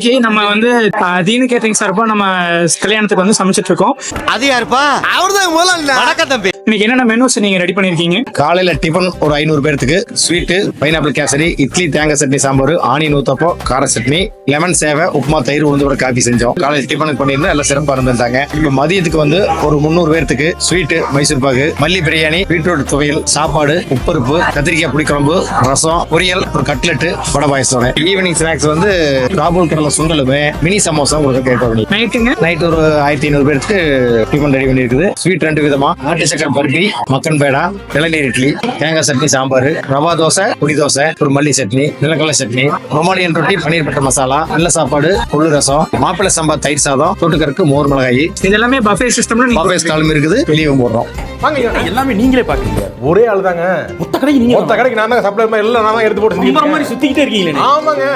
இன்னைக்கு நம்ம வந்து தீனு கேட்டரிங் சார்பா நம்ம கல்யாணத்துக்கு வந்து சமைச்சிட்டு இருக்கோம். அது யாருப்பா? அவர்தான் முதல்ல. வணக்கம் தம்பி. இன்னைக்கு என்னென்ன மெனூஸ் நீங்க ரெடி பண்ணிருக்கீங்க? காலையில டிபன் ஒரு 500 பேருக்கு ஸ்வீட்டு, பைனாப்பிள் கேசரி, இட்லி, தேங்காய் சட்னி, சாம்பார், ஆனியன் ஊத்தப்பம், கார சட்னி, லெமன் சேவை, உப்புமா, தயிர், உளுந்து வடை, காபி செஞ்சோம். காலையில டிபனுக்கு பண்ணியிருந்தோம், எல்லாம் சிறப்பாக இருந்திருந்தாங்க. இப்ப மதியத்துக்கு வந்து ஒரு 300 பேருக்கு ஸ்வீட்டு, மைசூர் பாகு, மல்லி பிரியாணி, பீட்ரூட் துவையல், சாப்பாடு, உப்பருப்பு, கத்திரிக்காய் புளிக்குழம்பு, ரசம், பொரியல், ஒரு cutlet, vada payasam. Evening snacks வந்து ராபுல் கடலை சுண்டலுமே, மினி சமோசா உங்களுக்கு கேட்க நைட்டுங்க நைட் ஒரு 1500 பேருக்கு டிபன் ரெடி பண்ணிருக்குது. ஸ்வீட் 2 விதமா, நாட்டு சக்கரை பருப்பி, மக்கன் பேடா, இளநீர் இட்லி, தேங்காய் சட்னி, சாம்பார், ரவா தோசை, புளி தோசை, ஒரு மல்லி சட்னி, நிலக்கடலை சட்னி, ரொமானியன் ரொட்டி, பன்னீர் பட்டர் மசாலா, நல்ல சாப்பாடு, கொள்ளு ரசம், மாப்பிள்ளை சம்பா தயிர் சாதம், தொட்டுக்கருக்கு மோர் மிளகாய். இது எல்லாமே பஃபே சிஸ்டம்ல பஃபே ஸ்டாலும் இருக்குது, வெளியே போடுறோம். எல்லாமே நீங்களே பாக்குறீங்க. ஒரே ஆளு தாங்க. மொத்த கடைக்கு நான் தான் சப்ளை எல்லாம் நான் தான் எடுத்து போட்டு சுத்திக்கிட்டே இருக்கீங்களே. ஆமாங்க.